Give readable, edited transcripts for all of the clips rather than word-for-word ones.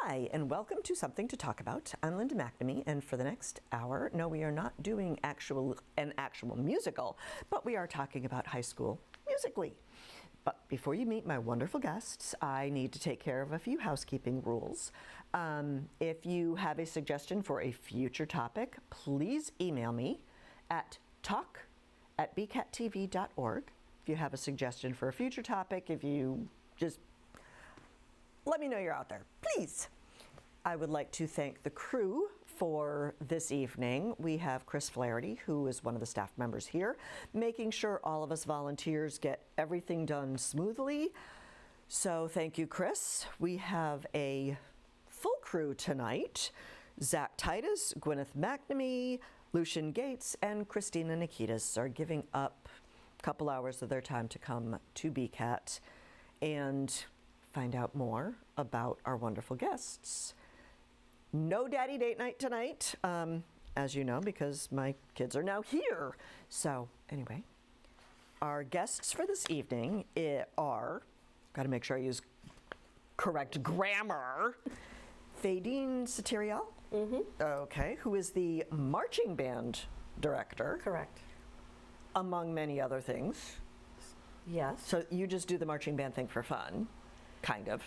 Hi, and welcome to Something to Talk About. I'm Linda McNamee, and for the next hour, no, we are not doing an actual musical, but we are talking about high school musically. But before you meet my wonderful guests, I need to take care of a few housekeeping rules. If you have a suggestion for a future topic, please email me at talk@bcattv.org. If you have a suggestion for a future topic, if you just let me know you're out there, please. I would like to thank the crew for this evening. We have Chris Flaherty, who is one of the staff members here, making sure all of us volunteers get everything done smoothly. So thank you, Chris. We have a full crew tonight. Zach Titus, Gwyneth McNamee, Lucian Gates, and Christina Nikitas are giving up a couple hours of their time to come to BCAT and find out more about our wonderful guests. No daddy date night tonight, as you know, because my kids are now here. So anyway, our guests for this evening are, got to make sure I use correct grammar, Faydeen Sateriale, okay, who is the marching band director. Correct. Among many other things. Yes. So you just do the marching band thing for fun, kind of.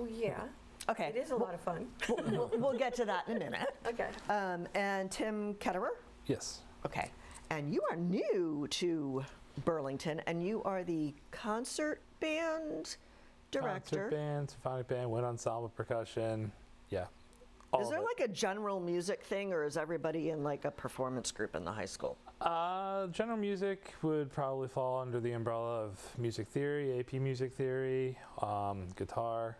Yeah. Okay. It is a lot of fun. We'll get to that in a minute. Okay. And Tim Ketterer? Yes. Okay. And you are new to Burlington, and you are the concert band director. Concert band, symphonic band, wind ensemble, percussion. Yeah. Is there like a general music thing, or is everybody in like a performance group in the high school? General music would probably fall under the umbrella of music theory, AP music theory, guitar.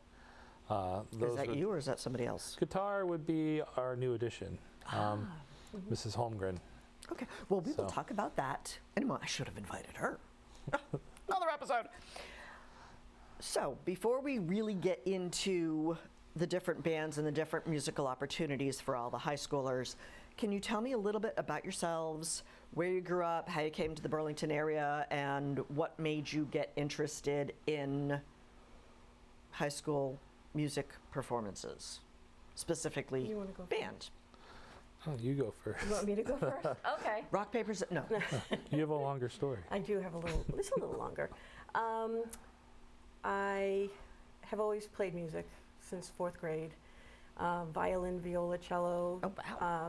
Is that you or is that somebody else? Guitar would be our new addition, Mrs. Holmgren. Okay, well, we will talk about that in a moment. I should have invited her. Another episode. So, before we really get into the different bands and the different musical opportunities for all the high schoolers, can you tell me a little bit about yourselves, where you grew up, how you came to the Burlington area, and what made you get interested in high school music performances, specifically You wanna go band? Oh, you go first. You want me to go first? Okay. Rock, paper, scissors, no. You have a longer story. I do have it's a little longer. I have always played music since 4th grade. Violin, viola, cello,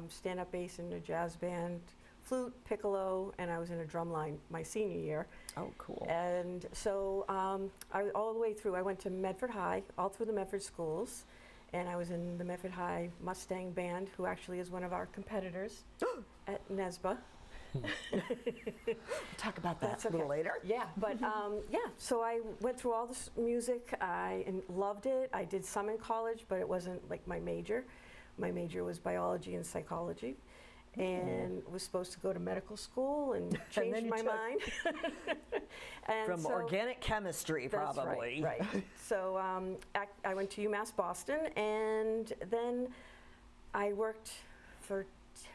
stand-up bass in a jazz band, flute, piccolo, and I was in a drum line my senior year. Oh, cool. And so all the way through, I went to Medford High, all through the Medford schools, and I was in the Medford High Mustang Band, who actually is one of our competitors at NESBA. We'll talk about that a little later. Yeah, but so I went through all this music. I loved it. I did some in college, but it wasn't like my major. My major was biology and psychology, and was supposed to go to medical school and changed my mind. And from organic chemistry, probably. That's right. So I went to UMass Boston, and then I worked for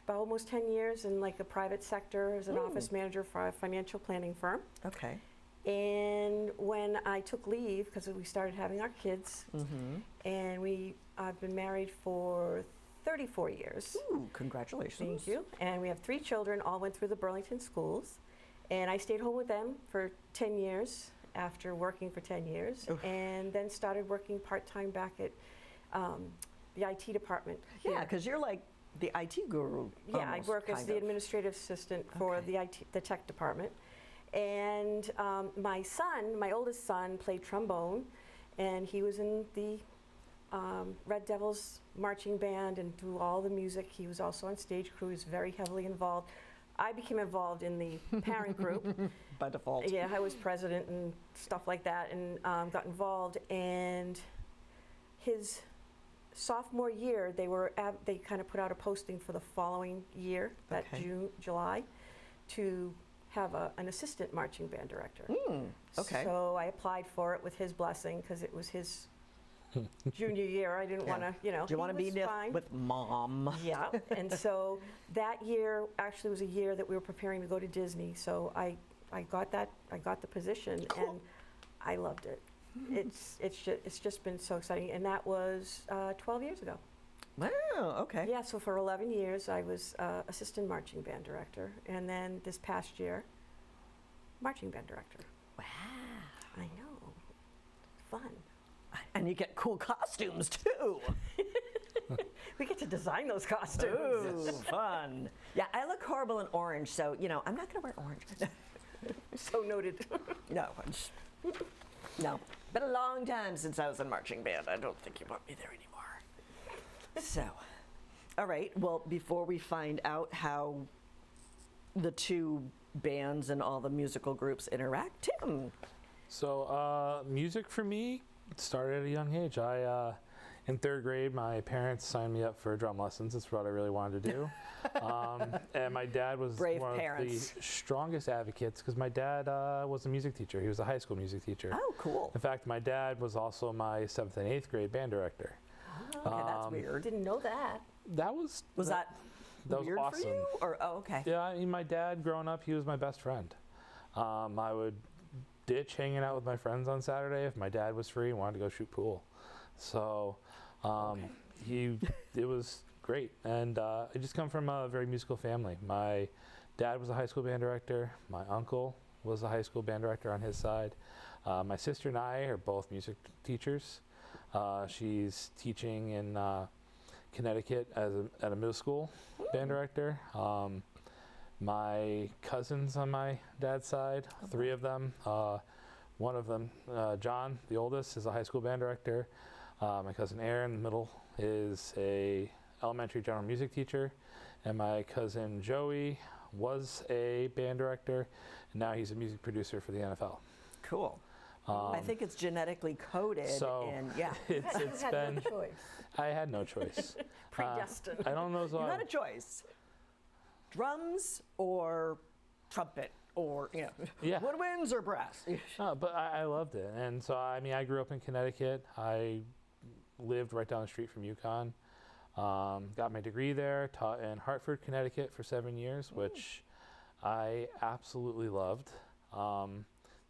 about almost 10 years in like a private sector as an office manager for a financial planning firm. Okay. And when I took leave, because we started having our kids, and I've been married for 34 years. Ooh, congratulations. Thank you. And we have 3 children, all went through the Burlington schools. And I stayed home with them for 10 years after working for 10 years. Oof. And then started working part-time back at the IT department. Yeah, because you're like the IT guru. Yeah, I work as the administrative assistant for the tech department. And my oldest son played trombone, and he was in the Red Devils marching band and through all the music. He was also on stage crew. He was very heavily involved. I became involved in the parent group. By default. Yeah, I was president and stuff like that, and got involved. And his sophomore year, they kind of put out a posting for the following year, that July, to have an assistant marching band director. Okay. So I applied for it with his blessing, because it was his junior year. I didn't want to, Do you want to be with mom? Yeah. And so that year actually was a year that we were preparing to go to Disney. So I got the position, and I loved it. it's just been so exciting, and that was 12 years ago. Wow, okay. Yeah, so for 11 years I was assistant marching band director, and then this past year, marching band director. Wow. I know, fun. And you get cool costumes too. We get to design those costumes. Ooh, fun. Yeah, I look horrible in orange, so, I'm not going to wear orange. So noted. No, no. Been a long time since I was in marching band. I don't think you want me there anymore. So, all right. Well, before we find out how the two bands and all the musical groups interact, Tim. So music for me started at a young age. In third grade, my parents signed me up for drum lessons. That's what I really wanted to do. And my dad was Brave one parents. of the strongest advocates because my dad was a music teacher. He was a high school music teacher. Oh, cool. In fact, my dad was also my 7th and 8th grade band director. Okay, that's weird. Didn't know that. That was Was was weird awesome. for you? Or okay. Yeah, I mean, my dad, growing up, he was my best friend. I would ditch hanging out with my friends on Saturday if my dad was free and wanted to go shoot pool. So it was great. And I just come from a very musical family. My dad was a high school band director. My uncle was a high school band director on his side. My sister and I are both music teachers. She's teaching in Connecticut at a middle school band director. My cousins on my dad's side, 3 of them. One of them, John, the oldest, is a high school band director. My cousin Aaron, the middle, is a elementary general music teacher. And my cousin Joey was a band director, and now he's a music producer for the NFL. Cool. I think it's genetically coded, So and yeah. it's had been. no choice. I had no choice. Predestined. I don't know. You had a choice. Drums or trumpet or, Yeah. woodwinds or brass. No, but I loved it. And so, I mean, I grew up in Connecticut. I lived right down the street from UConn. Got my degree there, taught in Hartford, Connecticut for 7 years, which I absolutely loved.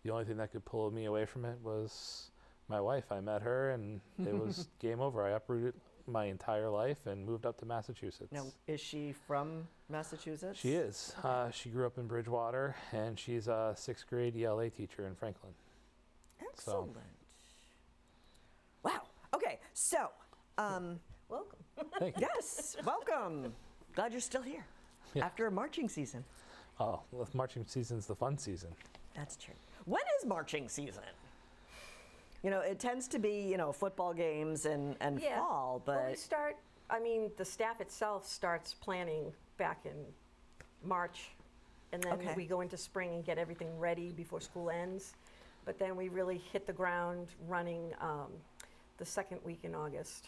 The only thing that could pull me away from it was my wife. I met her and it was game over. I uprooted my entire life and moved up to Massachusetts. Now, is she from Massachusetts? She is. She grew up in Bridgewater, and she's a 6th grade ELA teacher in Franklin. Excellent. Wow. Okay, so, Welcome. Thank you. yes, welcome. Glad you're still here Yeah. after a marching season. Oh, well, marching season's the fun season. That's true. When is marching season? It tends to be, football games and Yeah. fall, Well, but the staff itself starts planning back in March, and then Okay. we go into spring and get everything ready before school ends. But then we really hit the ground running the second week in August.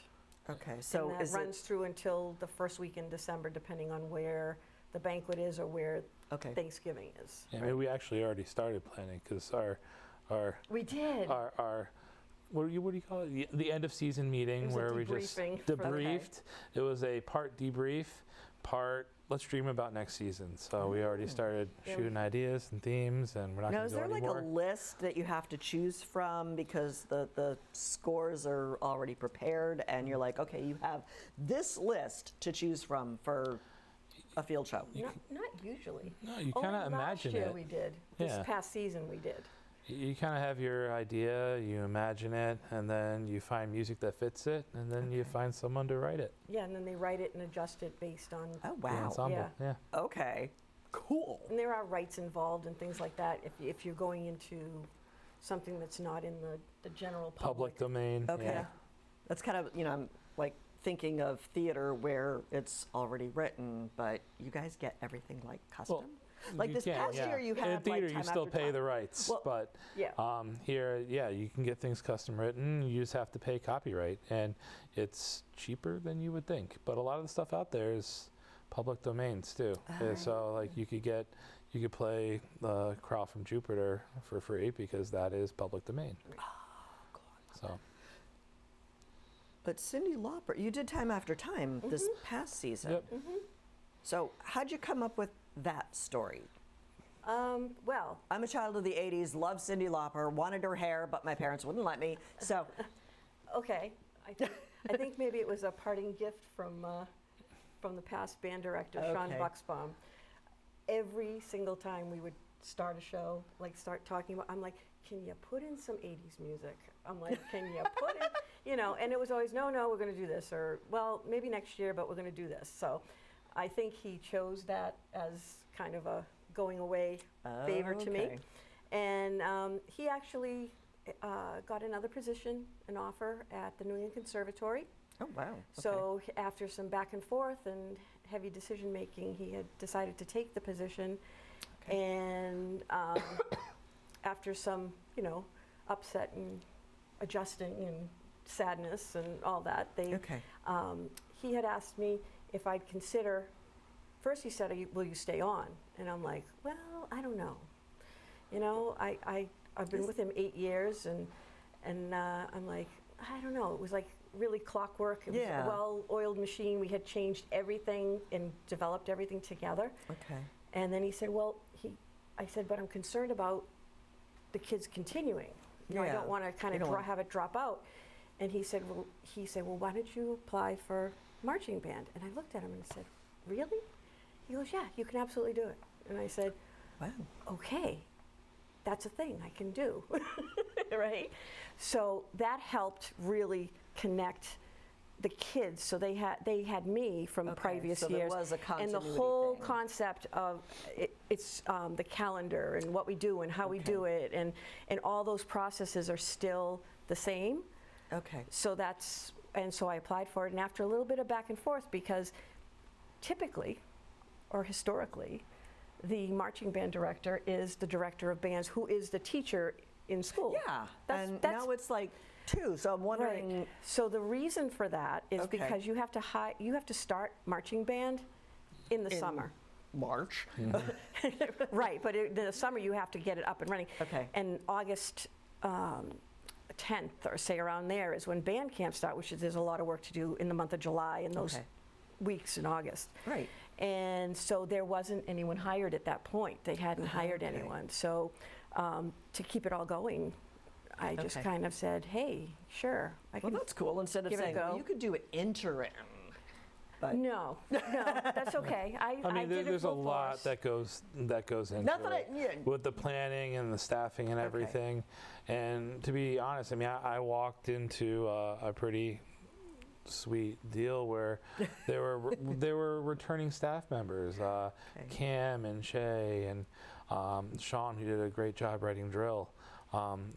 okay, so and that is runs through until the first week in December, depending on where the banquet is or where okay. Thanksgiving is. Yeah, I mean, we actually already started planning because our We did. what do you call it? The end of season meeting It was a where we just debriefing for the- debriefed. It was a part debrief, part let's dream about next season. So we already started Yeah. shooting ideas and themes, and we're not Now, going is to go there like anymore. a list that you have to choose from because the scores are already prepared and you're like, okay, you have this list to choose from for a field show? Not usually. No, you Only kind of imagine last year it. we did. Yeah. This past season we did. You kind of have your idea, you imagine it, and then you find music that fits it, and then you find someone to write it. Yeah, and then they write it and adjust it based on. Oh, The wow. ensemble. Yeah. Okay, cool. And there are rights involved and things like that if you're going into something that's not in the general Public domain. Okay. Yeah. That's kind of, I'm like thinking of theater where it's already written, but you guys get everything like custom? Well, like you this can, past yeah. year you In had theater, like time you still after pay time. the rights, Well, but Yeah. here, yeah, you can get things custom written. You just have to pay copyright, and it's cheaper than you would think. But a lot of the stuff out there is public domains too. So like you could play the Crawl from Jupiter for free because that is public domain. So But Cyndi Lauper, you did Time After Time this past season. Yep. So how'd you come up with that story? Well, I'm a child of the 80s, loved Cyndi Lauper, wanted her hair, but my parents wouldn't let me. So, okay. I think maybe it was a parting gift from the past band director, Sean Okay. Bucksbaum. Every single time we would start a show, like start talking about, I'm like, can you put in some 80s music? I'm like, can you put in, you know, and it was always, no, we're going to do this, or, well, maybe next year, but we're going to do this. So I think he chose that as kind of a going away favor to me. Okay. And he actually got another position, an offer at the New England Conservatory. Oh, wow. Okay. So after some back and forth and heavy decision making, he had decided to take the position. Okay. And after some, you know, upset and adjusting and sadness and all that, Okay. he had asked me if I'd consider. First, he said, "Will you stay on?" And I'm like, "Well, I don't know. You know, I've been with him 8 years, and I'm like, I don't know." It was like really clockwork. It was Yeah. a well-oiled machine. We had changed everything and developed everything together. Okay. And then he said, "Well, I said, but I'm concerned about the kids continuing. You know, I Yeah. don't want to kind You don't of want- have it drop out." And he said, "Well, why don't you apply for marching band?" And I looked at him and said, "Really?" He goes, "Yeah, you can absolutely do it." And I said, Wow. "Okay, that's a thing I can do." Right? So that helped really connect the kids. So they had me from Okay, previous so there years. was a And the continuity whole thing. concept of it's the calendar and what we do and how we do it, and all those processes are still the same. Okay. So so I applied for it, and after a little bit of back and forth, because typically or historically, the marching band director is the director of bands who is the teacher in school. Yeah. That's- And that's- now it's like 2, so I'm wondering. Right. So the reason for that is Okay. because you have to start marching band in the In summer. March. Right, but in the summer you have to get it up and running. Okay. And August 10th, or say around there, is when band camps start, which is there's a lot of work to do in the month of July and those Okay. weeks in August. Right. And so there wasn't anyone hired at that point. They hadn't hired Okay. anyone. So to keep it all going, I just Okay. kind of said, "Hey, sure, I Well, can." that's cool. Instead of give it a saying, well, go. you could do it interim. But No, that's okay. I I mean, did it there's a full lot force. that goes into not that it. yeah. With the planning and the staffing and Okay. everything. And to be honest, I mean, I walked into a pretty sweet deal where there were returning staff members, Cam and Shay and Sean, who did a great job writing drill.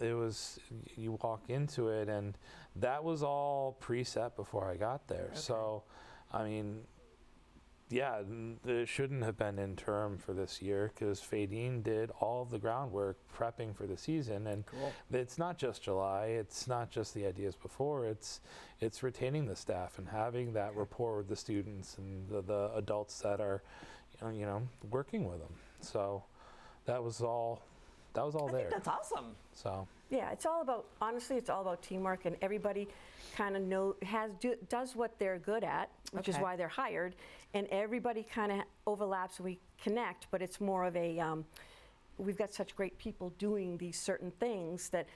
It was, you walk into it, and that was all preset before I got there. Okay. So, I mean, yeah, it shouldn't have been interim for this year, because Faydeen did all of the groundwork prepping for the season, and Cool. it's not just July, it's not just the ideas before, it's retaining the staff and having that rapport with the students and the adults that are, you know, working with them. So that was all I there. think that's awesome. So Yeah, it's all about, honestly, it's all about teamwork, and everybody kind of does what they're good at, which is Okay. why they're hired, and everybody kind of overlaps and we connect, but it's more of a, we've got such great people doing these certain things that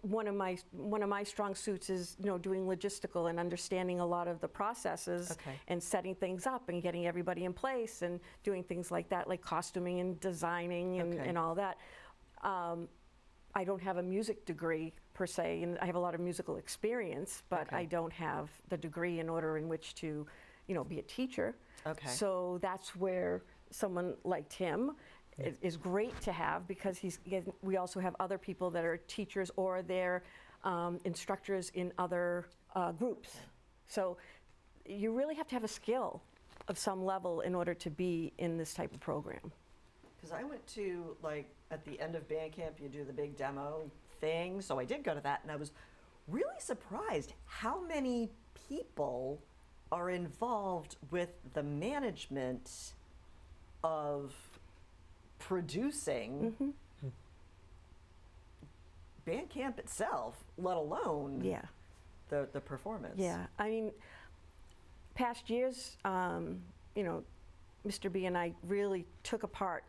one of my strong suits is, you know, doing logistical and understanding a lot of the processes Okay. and setting things up and getting everybody in place and doing things like that, like costuming and designing and, Okay. and all that. I don't have a music degree per se, and I have a lot of musical experience, but Okay. I don't have the degree in order in which to, you know, be a teacher. Okay. So that's where someone like Tim is great to have, because we also have other people that are teachers or they're instructors in other groups. So you really have to have a skill of some level in order to be in this type of program. Because I went to, like, at the end of band camp, you do the big demo thing. So I did go to that, and I was really surprised how many people are involved with the management of producing Mm-hmm. band camp itself, let alone Yeah. the performance. Yeah, I mean, past years, you know, Mr. B and I really took apart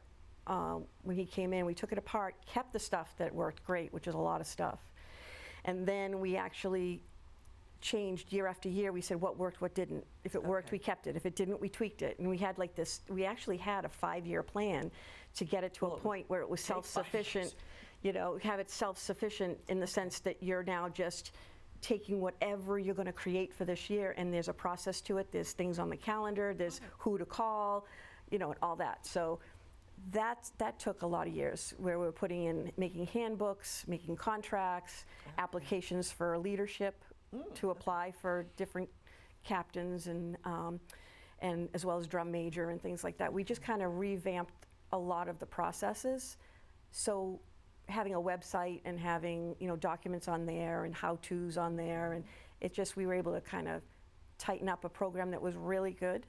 when he came in, we took it apart, kept the stuff that worked great, which is a lot of stuff. And then we actually changed year after year. We said what worked, what didn't. If it worked, we kept it. If it didn't, we tweaked it. And we had like this, we actually had a 5-year plan to get it to a point where it was self-sufficient, you know, have it self-sufficient in the sense that you're now just taking whatever you're going to create for this year, and there's a process to it. There's things on the calendar, there's who to call, you know, and all that. So that took a lot of years, where we were putting in, making handbooks, making contracts, applications for leadership to apply for different captains, and as well as drum major and things like that. We just kind of revamped a lot of the processes. So having a website and having, you know, documents on there and how-tos on there, and it just, we were able to kind of tighten up a program that was really good.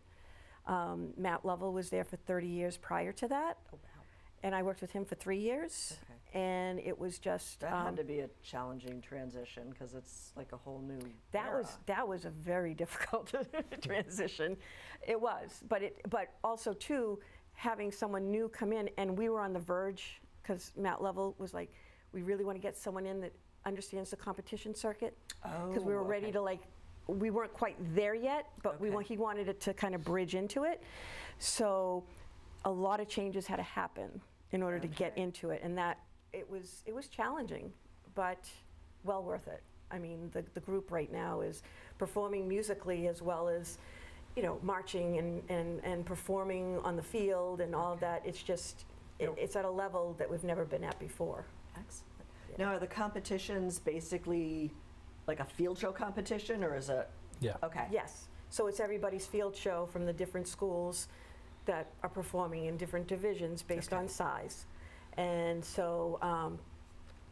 Matt Lovell was there for 30 years prior to that. Oh, wow. And I worked with him for 3 years. Okay. And it was just That had to be a challenging transition, because it's like a whole new that era. was a very difficult transition. It was, but also too, having someone new come in, and we were on the verge, because Matt Lovell was like, we really want to get someone in that understands the competition circuit, because we were ready to, like, we weren't quite there yet, but he wanted it to kind of bridge into it. So a lot of changes had to happen in order to get into it, and that it was challenging, but well worth it. I mean, the group right now is performing musically as well as, you know, marching and performing on the field and all of that. It's just, it's at a level that we've never been at before. Excellent. Now, are the competitions basically like a field show competition, or is it? Yeah. Okay. Yes. So it's everybody's field show from the different schools that are performing in different divisions based on size. And so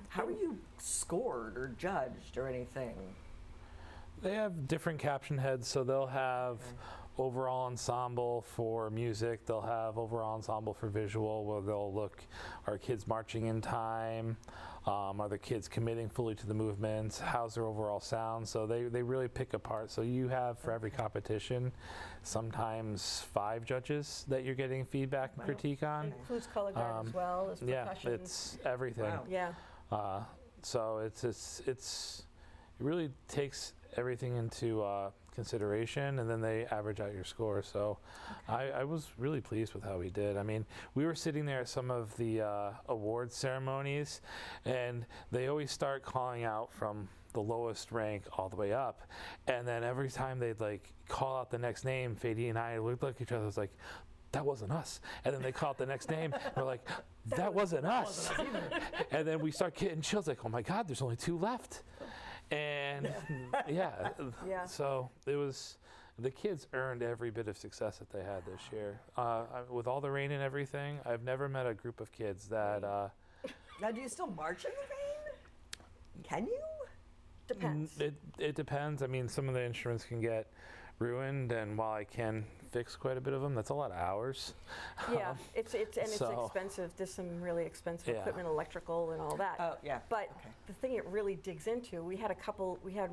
how are you scored or judged or anything? They have different caption heads, so they'll have overall ensemble for music, they'll have overall ensemble for visual, where they'll look, are kids marching in time, are the kids committing fully to the movements, how's their overall sound, so they really pick apart. So you have, for every competition, sometimes 5 judges that you're getting feedback and critique on. it includes color guard as well as Yeah, percussion. it's everything. Wow. Yeah. So it really takes everything into consideration, and then they average out your score. So I was really pleased with how we did. I mean, we were sitting there at some of the awards ceremonies, and they always start calling out from the lowest rank all the way up, and then every time they'd like call out the next name, Faydeen and I looked like each other, was like, that wasn't us. And then they call out the next name, and we're like, that wasn't us. And then we start getting chills, like, oh my God, there's only 2 left. And yeah, so it was, the kids earned every bit of success that they had this year. With all the rain and everything, I've never met a group of kids that... Now, do you still march in the rain? Can you? Depends. It depends. I mean, some of the instruments can get ruined, and while I can fix quite a bit of them, that's a lot of hours. Yeah, it's expensive. There's some really expensive equipment, electrical and all that. Oh, yeah. But the thing it really digs into, we had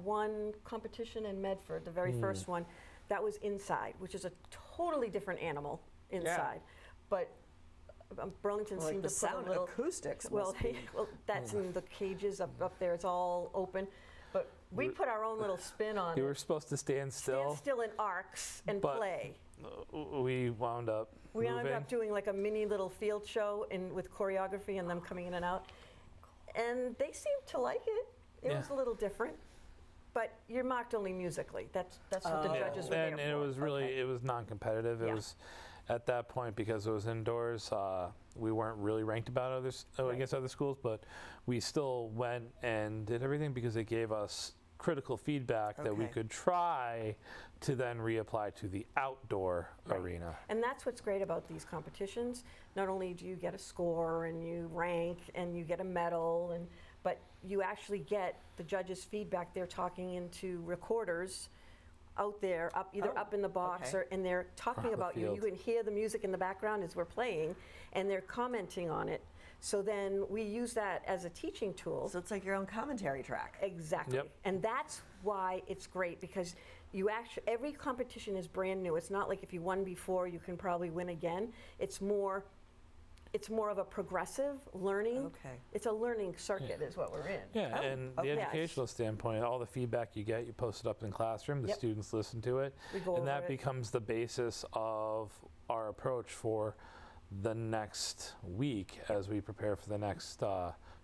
one competition in Medford, the very first one, that was inside, which is a totally different animal inside. But Burlington Well, seemed like to the put sound a little, acoustics well, must be. well, that's in the cages up there. It's all open. But we put our own little spin on You it. were supposed to stand still. Stand still in arcs and But play. We wound up We moving. ended up doing like a mini little field show with choreography and them coming in and out. And they seemed to like it. It was a little different. But you're marked only musically. That's what the judges were there and for. it was really, it was non-competitive. It was at that point, because it was indoors, we weren't really ranked against other schools, but we still went and did everything because it gave us critical feedback that we could try to then reapply to the outdoor arena. And that's what's great about these competitions. Not only do you get a score and you rank and you get a medal, but you actually get the judges' feedback. They're talking into recorders out there, either up in the box and they're talking about you. You can hear the music in the background as we're playing, and they're commenting on it. So then we use that as a teaching tool. So it's like your own commentary track. Exactly. Yep. And that's why it's great, because every competition is brand new. It's not like if you won before, you can probably win again. It's more, it's more of a progressive learning. Okay. It's a learning circuit is what we're in. Yeah, Oh, and okay. the educational standpoint, all the feedback you get, you post it up in the classroom, the Yep. students listen to it, We go and over that it. becomes the basis of our approach for the next week as we prepare for the next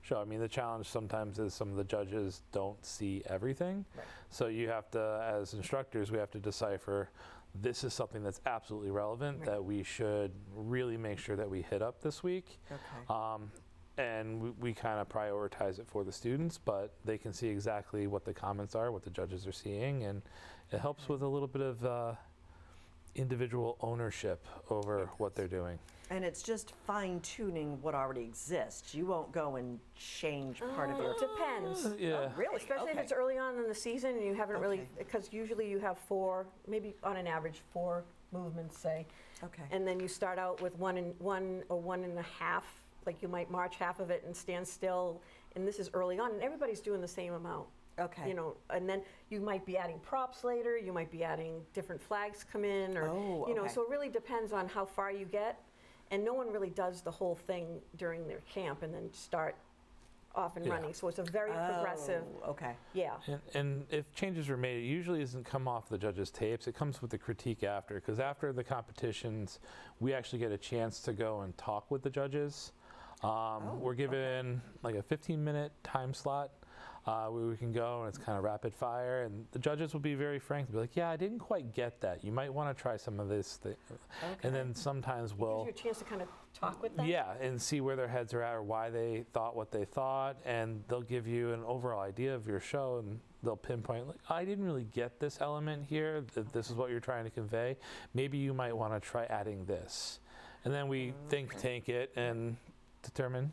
show. I mean, the challenge sometimes is some of the judges don't see everything. Right. So you have to, as instructors, we have to decipher this is something that's absolutely relevant Right. that we should really make sure that we hit up this week. Okay. And we kind of prioritize it for the students, but they can see exactly what the comments are, what the judges are seeing, and it helps with a little bit of individual ownership over what they're doing. And it's just fine tuning what already exists. You won't go and change part of your. Depends. Yeah. Oh, really? Especially if Okay. it's early on in the season and you haven't really, Okay. because usually you have 4, maybe on an average 4 movements, say, Okay. and then you start out with one or 1.5, like you might march half of it and stand still, and this is early on, and everybody's doing the same amount. Okay. You know, and then you might be adding props later, you might be adding different flags come in, or, Oh, you know, okay. so it really depends on how far you get, and no one really does the whole thing during their camp and then start off and Yeah. running, so it's a very progressive, Oh, okay. yeah. And if changes were made, it usually doesn't come off the judges' tapes. It comes with the critique after, because after the competitions, we actually get a chance to go and talk with the judges. We're given like a 15-minute time slot where we can go, and it's kind of rapid fire. And the judges will be very frank. They'll be like, yeah, I didn't quite get that. You might want to try some of this thing. And then sometimes It we'll... gives you a chance to kind of talk with them. Yeah, and see where their heads are at or why they thought what they thought, and they'll give you an overall idea of your show, and they'll pinpoint, like, I didn't really get this element here, this is what you're trying to convey. Maybe you might want to try adding this. And then we think tank it and determine,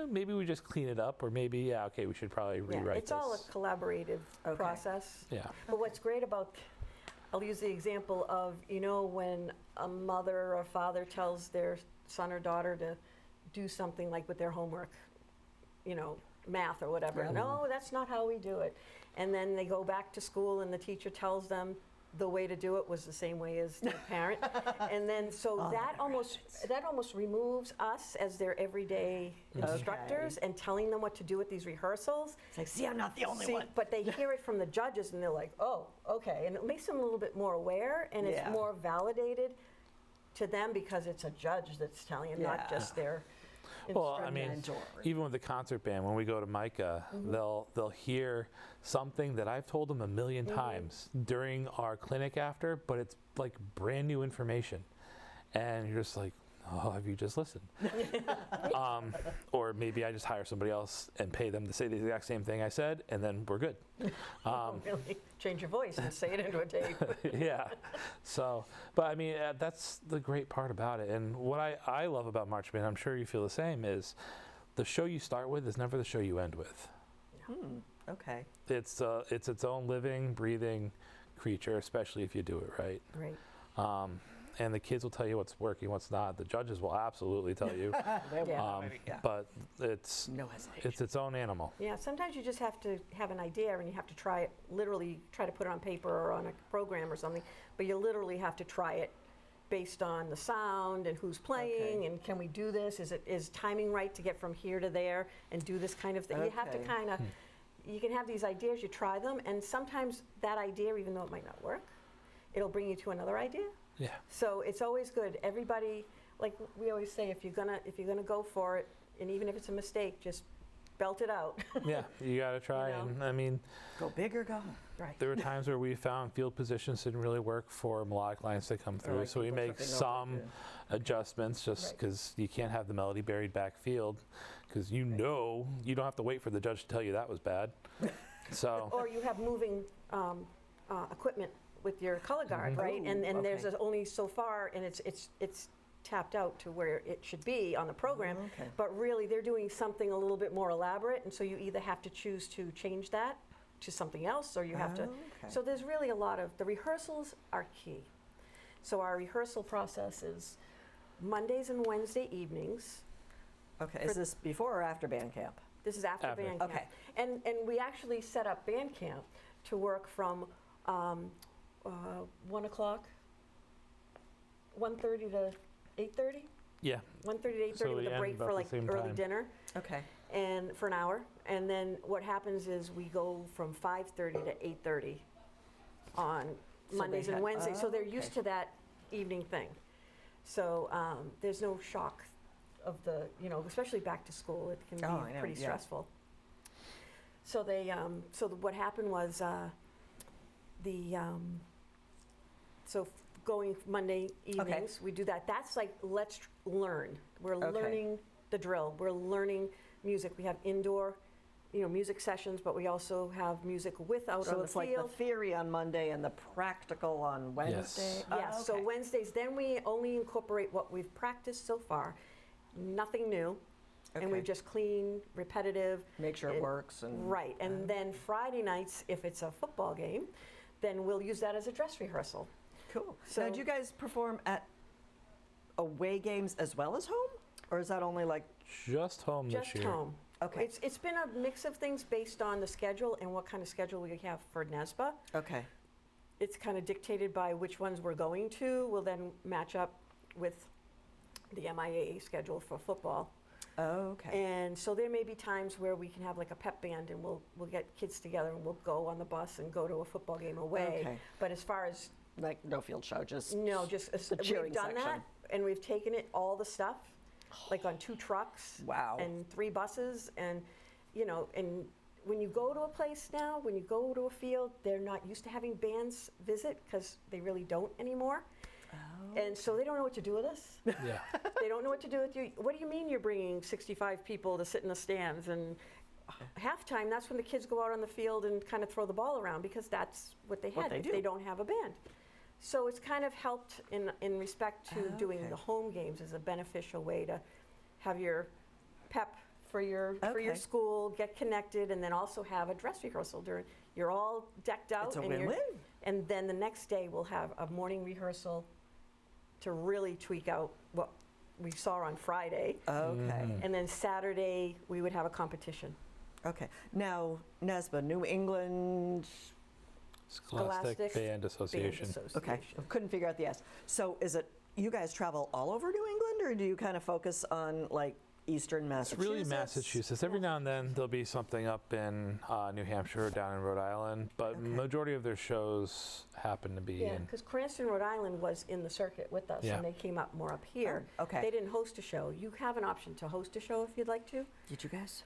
maybe we just clean it up, or maybe, okay, we should probably Yeah, rewrite it's this. all a collaborative Okay. process. Yeah. But what's great about, I'll use the example of, you know, when a mother or father tells their son or daughter to do something like with their homework, you know, math or whatever. Yeah. No, that's not how we do it. And then they go back to school and the teacher tells them the way to do it was the same way as their parent. And then, so Oh, that almost removes us as their everyday instructors and telling them what to do with these rehearsals. It's like, see, I'm not the only See, one. but they hear it from the judges and they're like, oh, okay. And it makes them a little bit more aware, and it's Yeah. more validated to them because it's a judge that's telling them, Yeah. not just their Well, I instructor. mean, mentor. even with the concert band, when we go to Micah, they'll hear something that I've told them a million times during our clinic after, but it's like brand new information. And you're just like, oh, have you just listened? Or maybe I just hire somebody else and pay them to say the exact same thing I said, and then we're good. Really change your voice and say it into a tape. Yeah. So, but I mean, that's the great part about it. And what I love about March Band, I'm sure you feel the same, is the show you start with is never the show you end with. Okay. It's its own living, breathing creature, especially if you do it right. Right. And the kids will tell you what's working, what's not. The judges will absolutely tell you. Yeah. But it's No hesitation. it's its own animal. Yeah, sometimes you just have to have an idea and you have to try it, literally try to put it on paper or on a program or something, but you literally have to try it based on the sound and who's playing Okay. and can we do this? Is timing right to get from here to there and do this kind of thing? You have to Okay. kind of, you can have these ideas, you try them, and sometimes that idea, even though it might not work, it'll bring you to another idea. Yeah. So it's always good. Everybody, like we always say, if you're gonna go for it, and even if it's a mistake, just belt it out. Yeah, you got to try. You know? And I mean, Go big or go home. Right. there were times where we found field positions didn't really work for melodic lines to come through, like so we people make tripping over, some adjustments just Right. because you can't have the melody buried backfield, because you know you don't have to wait for the judge to tell you that was bad. So Or you have moving equipment with your color guard, right? And Oh, there's okay. only so far, and it's tapped out to where it should be on the program. Okay. But really, they're doing something a little bit more elaborate, and so you either have to choose to change that to something else, or you have to. Okay. So there's really a lot of, the rehearsals are key. So our rehearsal process is Mondays and Wednesday evenings. Okay. Is this before or after band camp? This is after After. band camp. Okay. And we actually set up band camp to work from 1 o'clock, 1:30 to 8:30. Yeah. 1:30 to 8:30 So with we a end break about for the like same early time. dinner Okay. and for an hour. And then what happens is we go from 5:30 to 8:30 on So Mondays they and had- Wednesdays. So they're okay. used to that evening thing. So there's no shock of the, especially back to school, it can be Oh, I know, pretty yeah. stressful. So what happened was going Monday evenings, we do that. That's like, let's learn. We're Okay. learning the drill. We're learning music. We have indoor, music sessions, but we also have music with out So on it's the like field. the theory on Monday and the practical on Wednesday? Yeah, Oh, so okay. Wednesdays, then we only incorporate what we've practiced so far, nothing new, and Okay. we've just clean, repetitive. Make sure it works and. Right, and then Friday nights, if it's a football game, then we'll use that as a dress rehearsal. Cool. So- Now, do you guys perform at away games as well as home? Or is that only like, Just home Just this year. home. okay, It's been a mix of things based on the schedule and what kind of schedule we have for NESBA. okay, It's kind of dictated by which ones we're going to. We'll then match up with the MIAA schedule for football. okay. And so there may be times where we can have like a pep band and we'll get kids together and we'll go on the bus and go to a football game away. Okay. But as far as, Like no field show, just. just cheering we've done that section. and we've taken it, all the stuff, like on 2 trucks. Wow. And 3 buses and, and when you go to a place now, when you go to a field, they're not used to having bands visit because they really don't anymore. Oh. And so they don't know what to do with us. Yeah. They don't know what to do with you. What do you mean you're bringing 65 people to sit in the stands? And halftime, that's when the kids go out on the field and kind of throw the ball around because that's what they What had they if do. they don't have a band. So it's kind of helped in respect to doing Okay. the home games as a beneficial way to have your pep for your Okay. school, get connected, and then also have a dress rehearsal during. You're all decked out, It's a and win-win. and then the next day we'll have a morning rehearsal to really tweak out what we saw on Friday. Okay, And then Saturday, we would have a competition. okay. Now, NESBA, New England, Scholastic Scholastic Band Association. okay, couldn't figure out the S. So is it, you guys travel all over New England or do you kind of focus on like Eastern It's Massachusetts? really Massachusetts. Every now and then there'll be something up in New Hampshire or down in Rhode Island, but Okay. majority of their shows happen to be Yeah, in. because Cranston, Rhode Island was in the circuit with us, Yeah. and they came up more up here. Oh, okay. They didn't host a show. You have an option to host a show if you'd like to, Did you guys?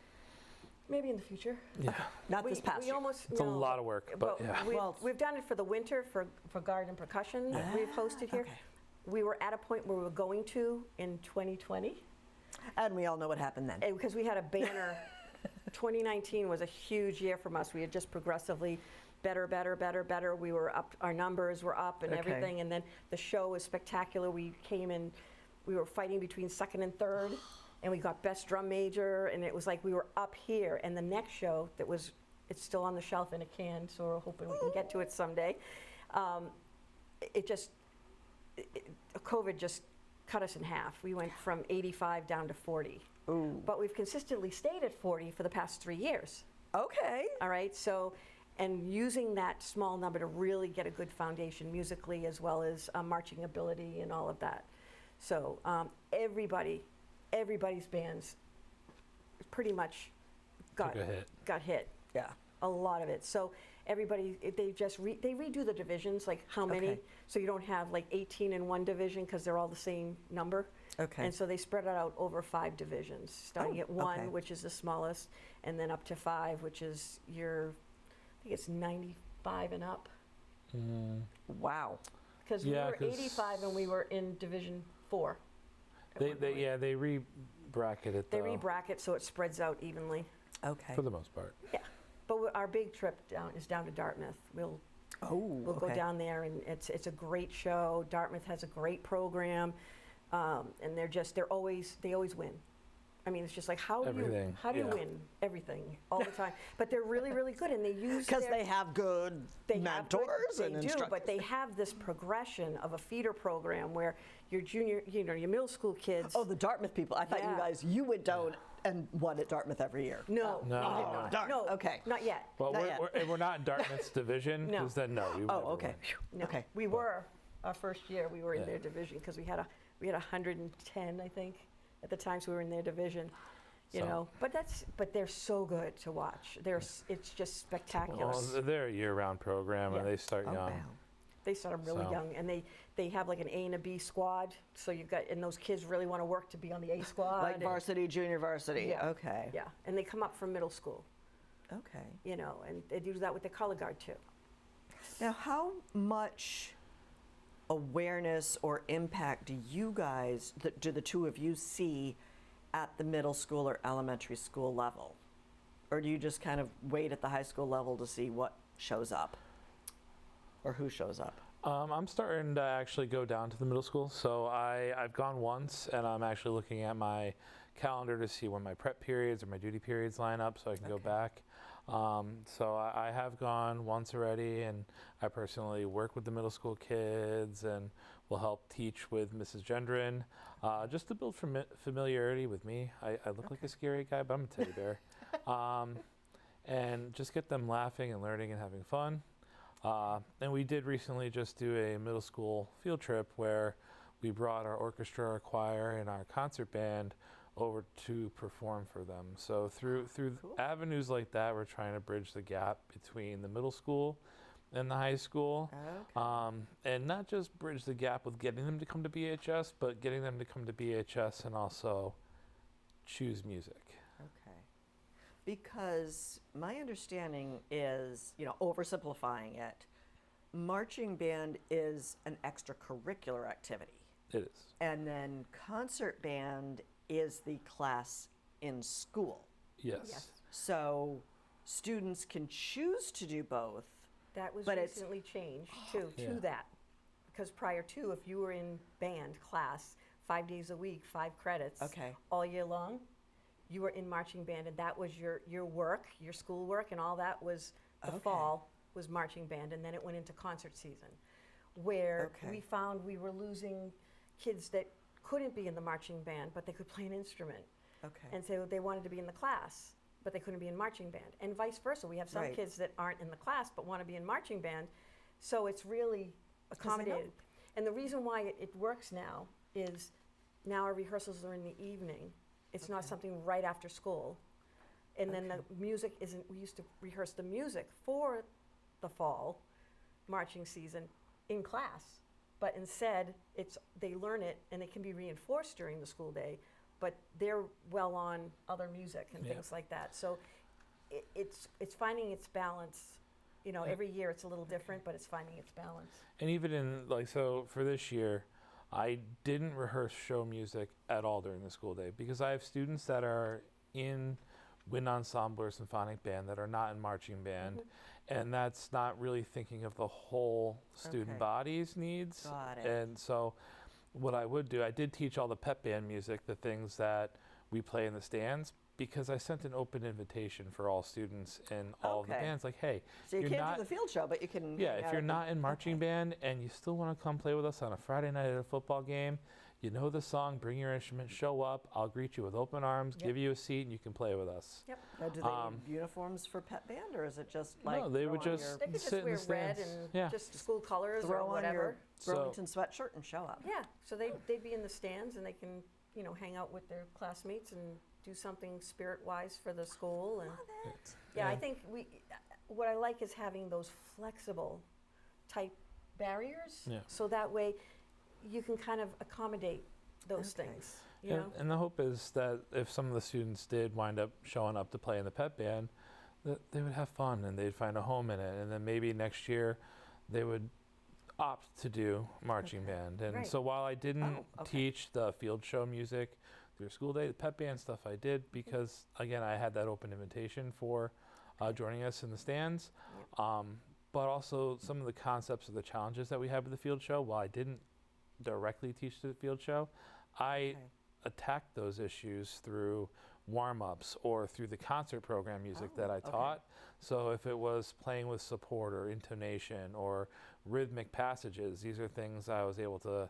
maybe in the future. Yeah, Not this past we year. almost, it's a lot of work, but yeah. Well- We've done it for the winter for guard and percussion that we've hosted here. Okay. We were at a point where we were going to in 2020. And we all know what happened then. Because we had a banner. 2019 was a huge year from us. We had just progressively better. We were up, our numbers were up and Okay. everything. And then the show was spectacular. We came in, we were fighting between second and third, and we got best drum major. And it was like we were up here. And the next show it's still on the shelf in a can, so we're hoping we can get to it someday. COVID just cut us in half. We went from 85 down to 40. Ooh. But we've consistently stayed at 40 for the past 3 years. Okay. All right, so, and using that small number to really get a good foundation musically as well as marching ability and all of that. So everybody's bands pretty much got Took a hit. hit. Yeah. A lot of it. So everybody, they redo the divisions, like how many, Okay. so you don't have like 18 in one division because they're all the same number. Okay. And so they spread it out over 5 divisions, starting Oh, at 1, okay. which is the smallest, and then up to 5, which is I think it's 95 and up. Wow. Because Yeah, we were 'cause 85 and we were in Division 4. at They one point. they re-bracket it They though, re-bracket so it spreads out evenly. Okay. for the most part. Yeah. But our big trip is down to Dartmouth. We'll Oh, go okay. down there, and it's a great show. Dartmouth has a great program, and they always win. I mean, it's just like how do Everything, you yeah. win everything all the time? But they're really, really good, and they use Because they have good they have good- mentors and they do, instructors. but they have this progression of a feeder program where your junior, your middle school kids. Oh, the Dartmouth people. I thought Yeah. you went down and won at Dartmouth every year. No, No. we did not. darn. No, Okay. not yet. Well, Not we're, yet. we're not in Dartmouth's division, No. because then no, we would Oh, never okay. win. No. Okay. We were our first year. We were in Yeah. their division because we We had 110, I think, at the time, so we were in their division. You So- know, but they're so good to watch. It's just spectacular. Well, they're a year-round program, Yeah. and they start Oh, young. wow. They start them really So- young, and they have like an A and a B squad. So you've got, and those kids really want to work to be on the A squad. Like and- varsity, junior varsity. Yeah. Okay. Yeah, and they come up from middle school, Okay. you know, and they do that with the color guard too. Now, how much awareness or impact do the two of you see at the middle school or elementary school level? Or do you just kind of wait at the high school level to see what shows up? Or who shows up? I'm starting to actually go down to the middle school. So I've gone once, and I'm actually looking at my calendar to see when my prep periods or my duty periods line up so I can go Okay. back. So I have gone once already, and I personally work with the middle school kids and will help teach with Mrs. Gendron, just to build familiarity with me. I look like a scary guy, but I'm a teddy bear. And just get them laughing and learning and having fun. And we did recently just do a middle school field trip where we brought our orchestra, our choir, and our concert band over to perform for them. So through Cool. avenues like that, we're trying to bridge the gap between the middle school and the high school. Okay. And not just bridge the gap with getting them to come to BHS, but getting them to come to BHS and also choose music. Okay. Because my understanding is, oversimplifying it, marching band is an extracurricular activity. It is. And then concert band is the class in school. Yes. Yes. So students can choose to do both. That was But it's- recently changed too, Yeah. to that. Because prior to, if you were in band class 5 days a week, 5 credits, Okay. all year long, you were in marching band, and that was your work, your school work, and all that was the Okay. fall was marching band, and then it went into concert season, where Okay. we found we were losing kids that couldn't be in the marching band, but they could play an instrument, Okay. and so they wanted to be in the class, but they couldn't be in marching band, and vice versa. We have some Right. kids that aren't in the class but want to be in marching band, so it's really 'Cause they know. accommodated. And the reason why it works now is now our rehearsals are in the evening. It's not Okay. something right after school. And then the music isn't, we used to rehearse the music for the fall marching season in class. But instead, they learn it and it can be reinforced during the school day, but they're well on other music and Yeah. things like that. So it's finding its balance. You know, Yeah. every year it's a little different, but it's finding its balance. And even in so for this year, I didn't rehearse show music at all during the school day because I have students that are in wind ensemble or symphonic band that are not in marching band, and that's not really thinking of the whole student Okay. body's needs. Got it. And so what I would do, I did teach all the pep band music, the things that we play in the stands, because I sent an open invitation for all students in all of the Okay. bands, like, hey, So you you're can't not- do the field show, but you can. yeah, hang if out you're at the- not in marching okay. band and you still want to come play with us on a Friday night at a football game, you know the song, bring your instrument, show up, I'll greet you with open arms, Yep. give you a seat, and you can play with us. Yep. Now, do they Um, need uniforms for pep band, or is it just like No, they would throw on just- your, They could just sit in wear the red stands. and Yeah. just school colors throw or on whatever. your So- Burlington sweatshirt and show up? Yeah, so they'd be in the stands and they can, hang out with their classmates and do something spirit-wise for the school. And Love it. yeah, I Yeah. think what I like is having those flexible type barriers. Yeah. So that way you can kind of accommodate those Okay. things, you know? And the hope is that if some of the students did wind up showing up to play in the pep band, that they would have fun and they'd find a home in it. And then maybe next year they would opt to do marching Okay. band. And Right. so while I didn't Oh, okay. teach the field show music through school day, the pep band stuff I did because, again, I had that open invitation for joining us in the stands. But also some of the concepts of the challenges that we had with the field show, while I didn't directly teach the field show, I Okay. attacked those issues through warm-ups or through the concert program music that I okay. taught. So if it was playing with support or intonation or rhythmic passages, these are things I was able to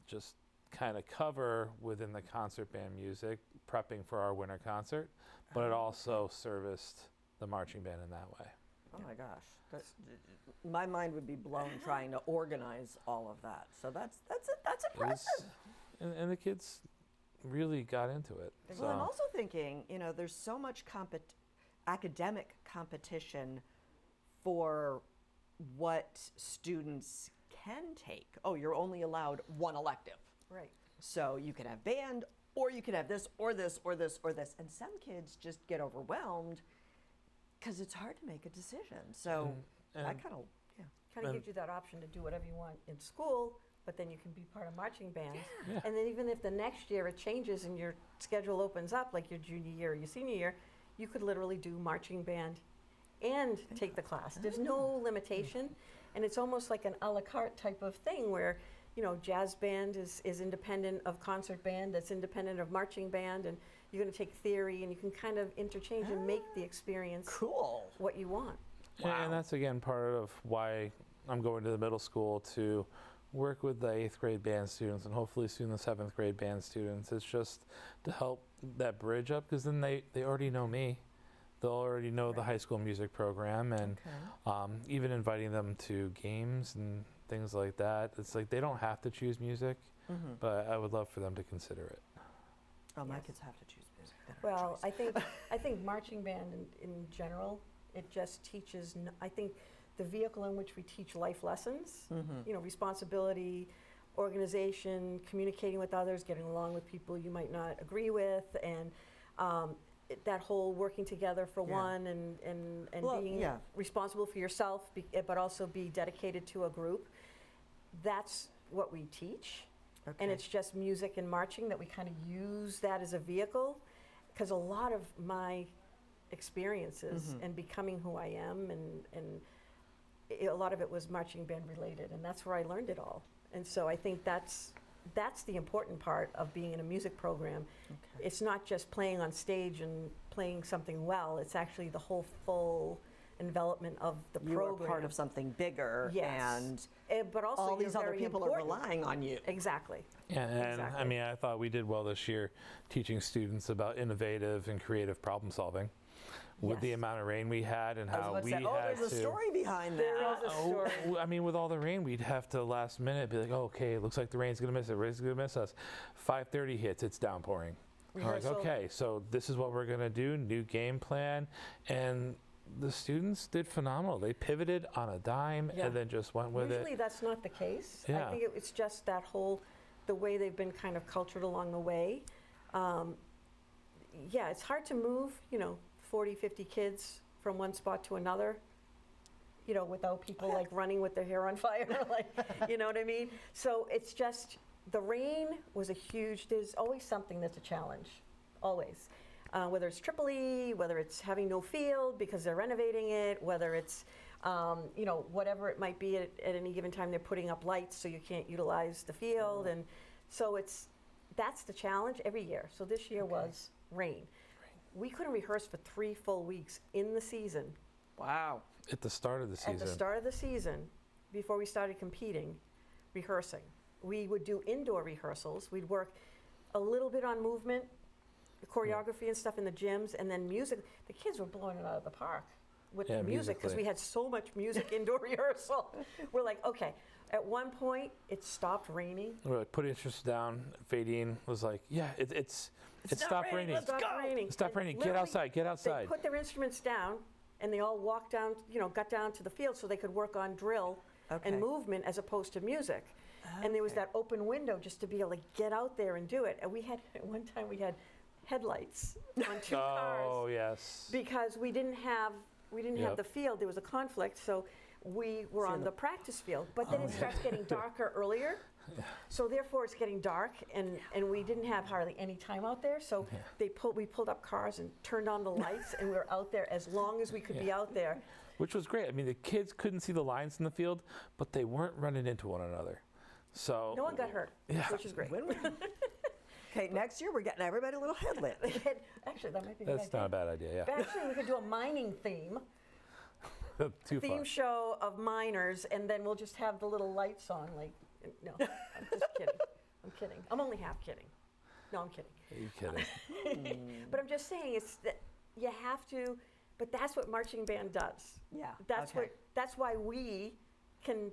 just kind of cover within the concert band music, prepping for our winter concert, but it Oh, also serviced the marching band in that way. Oh my gosh, my mind would be blown trying to organize all of that. So that's It was, impressive. and the kids really got into it. Well, I'm also thinking, there's so much academic competition for what students can take. Oh, you're only allowed one elective. Right. So you can have band, or you can have this, or this, or this, or this. And some kids just get overwhelmed because it's hard to make a decision. So I kind of, Kind of gives you that option to do whatever you want in school, but then you can be part of marching bands. Yeah. And then even if the next year it changes and your schedule opens up, like your junior year or your senior year, you could literally do marching band and take the class. There's no limitation, and it's almost like an a la carte type of thing where, jazz band is independent of concert band, that's independent of marching band, and you're going to take theory, and you can kind of interchange and make the experience cool. what you want. Wow. And that's, again, part of why I'm going to the middle school to work with the 8th grade band students and hopefully soon the 7th grade band students. It's just to help that bridge up, because then they already know me. They'll already know the high school music program, and even inviting them to games and things like that. It's like they don't have to choose music, but I would love for them to consider it. Oh, my Yes. kids have to choose music. They don't have Well, choice. I think marching band in general, it just teaches, I think the vehicle in which we teach life lessons, responsibility, organization, communicating with others, getting along with people you might not agree with, and that whole working together for one and Well, being responsible for yourself, but also be dedicated to a group. That's what we teach. Okay. And it's just music and marching that we kind of use that as a vehicle, because a lot of my experiences and becoming who I am and a lot of it was marching band related, and that's where I learned it all. And so I think that's the important part of being in a music program. Okay. It's not just playing on stage and playing something well, it's actually the whole full envelopment of the You program. are part of something bigger, Yes. and But also all you're these other very people important. are relying on you. Exactly. Yeah, and Exactly. I mean, I thought we did well this year teaching students about innovative and creative problem solving with the Yes. amount of rain we had and I was how about to we say, had there's a story behind that. There is a story. I mean, with all the rain, we'd have to last minute be like, oh, okay, it looks like the rain's gonna miss it. Rain's gonna miss us. 5:30 hits, it's downpouring. I'm like, Rehearsal. okay, so this is what we're gonna do. New game plan, and the students did phenomenal. They pivoted on a dime Yeah. and then just went with Usually it. that's not the case. Yeah. I think it's just that the way they've been kind of cultured along the way. It's hard to move, 40, 50 kids from one spot to another, without people like running with their hair on fire, like, you know what I mean? So it's just, the rain was there's always something that's a challenge, always. Whether it's Tripoli, whether it's having no field because they're renovating it, whether it's, whatever it might be at any given time, they're putting up lights so you can't utilize the field. And so that's the challenge every year. So this year was rain. We couldn't rehearse for 3 full weeks in the season. Wow. At the start of the season. At the start of the season, before we started competing, rehearsing. We would do indoor rehearsals. We'd work a little bit on movement, choreography and stuff in the gyms, and then music. The kids were blowing it out of the park with the music because we musically. had so much music indoor rehearsal. We're like, okay. At one point, it stopped raining. We're like, put instruments down. Faydeen was like, yeah, it's stopped raining. It stopped raining. It stopped And raining. Get literally, outside. Get outside. They put their instruments down, and they all walked down, got down to the field so they could work on drill Okay. and movement as opposed to music. And there was that open window just to be able to get out there and do it. And at one time we had headlights on 2 cars Oh, yes. because we didn't have Yep. the field. There was a conflict, so we were on the practice field. But then it starts getting darker earlier. So therefore it's getting dark, and we didn't have hardly any time out there. So we pulled up cars and turned on the lights, and we were out there as long as we could be out there. Which was great. I mean, the kids couldn't see the lines in the field, but they weren't running into one another. So No one got hurt, Yeah. which is great. Okay, next year we're getting everybody a little headlit. Actually, that might be a good that's not a bad idea. Yeah. Actually, we could do a mining theme Too far. show of miners, and then we'll just have the little lights on. Like, no, I'm just kidding. I'm kidding. I'm only half kidding. No, I'm kidding. Are you kidding? But I'm just saying, it's that you have to. But that's what marching band does. Yeah. That's okay. That's why we can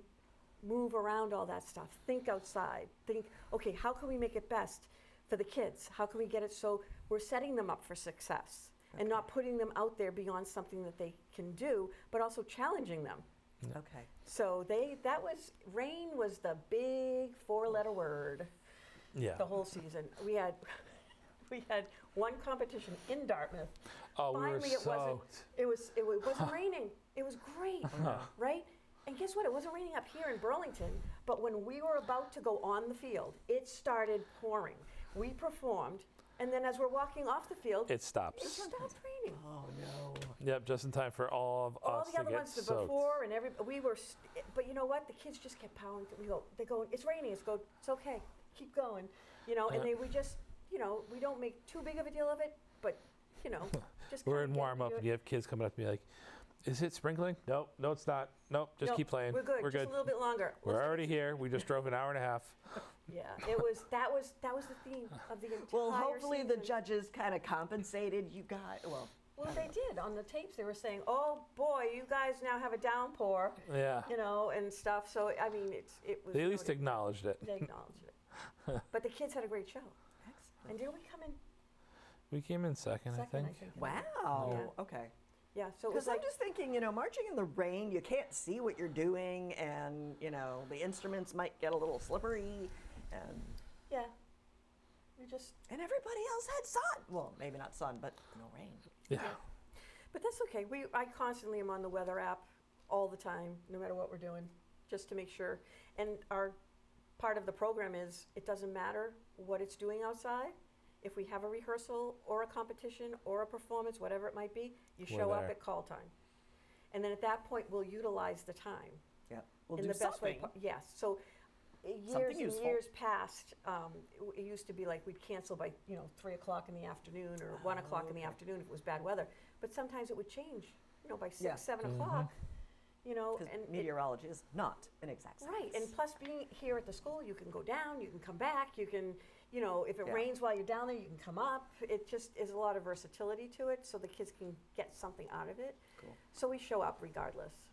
move around all that stuff, think outside, think, okay, how can we make it best for the kids? How can we get it so we're setting them up for success and not putting them out there beyond something that they can do, but also challenging them. Okay. So rain was the big 4-letter word Yeah. the whole season. We had one competition in Dartmouth. Oh, we were Finally, it soaked. wasn't raining. It was great, right? And guess what? It wasn't raining up here in Burlington, but when we were about to go on the field, it started pouring. We performed, and then as we're walking off the field, It stops. it stopped raining. Oh, no. Yep, just in time for all of All us the to other get ones soaked. before, and but you know what? The kids just kept powering. They go, it's raining. It's okay. Keep going. And we just, we don't make too big of a deal of it, but, just We're kinda in get warm up, into and it. you have kids coming up to me like, "Is it sprinkling?" No, it's not. Nope, just No, keep playing. We're good. We're just good. a little bit longer. We're already here. We just drove an hour and a half. Yeah, that was the theme of the entire Well, hopefully the season. judges kind of compensated you guys. Well, Well, they did on the tapes. They were saying, "Oh boy, you guys now have a downpour," Yeah. and stuff. So I mean, it was. They at least noted. acknowledged it. They acknowledged it. But the kids had a great show. excellent. And didn't we come in We came in second, I second? think. Wow. Yeah. Okay. Yeah. So it Because was I'm like, just thinking, marching in the rain, you can't see what you're doing, and the instruments might get a little slippery, and yeah. We just. everybody else had sun. Well, maybe not sun, but no rain. Yeah. But that's okay. I constantly am on the weather app all the time, no matter what we're doing, just to make sure. And our part of the program is it doesn't matter what it's doing outside. If we have a rehearsal or a competition or a performance, whatever it might be, you We're show up there. at call time. And then at that point, we'll utilize the time Yep. We'll in do the best way. something. Yes. So Something years and useful. years past, it used to be like we'd cancel by 3 o'clock in the afternoon or 1 o'clock in the okay. afternoon if it was bad weather. But sometimes it would change, by 6, Yeah. 7 Mhm. o'clock. Because And meteorology is not an exact science. right, and plus being here at the school, you can go down, you can come back, you can, if it Yeah. rains while you're down there, you can come up. It just is a lot of versatility to it, so the kids can get something out of it. Cool. So we show up regardless,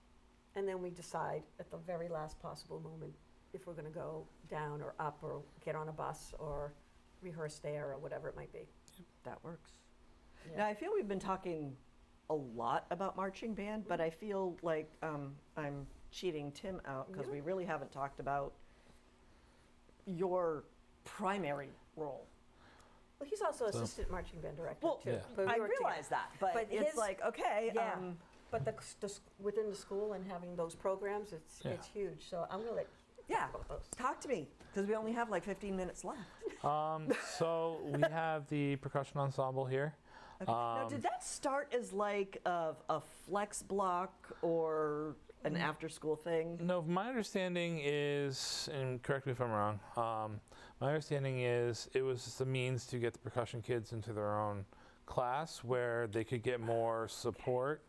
and then we decide at the very last possible moment if we're going to go down or up or get on a bus or rehearse there or whatever it might be. That works. Yeah. Now, I feel we've been talking a lot about marching band, but I feel like I'm cheating Tim out because No. we really haven't talked about your primary role. Well, he's also So- assistant marching band director Well, too. Yeah. but we I work together. realize that, but But it's his- like, okay, Yeah. But within the school and having those programs, it's Yeah. huge. So I'm going to let you Yeah. talk about those. talk to me, because we only have like 15 minutes left. So we have the percussion ensemble here. Okay. Now, did that start as like a flex block or an after-school thing? No, my understanding is, and correct me if I'm wrong, my understanding is it was just a means to get the percussion kids into their own class where they could get more support.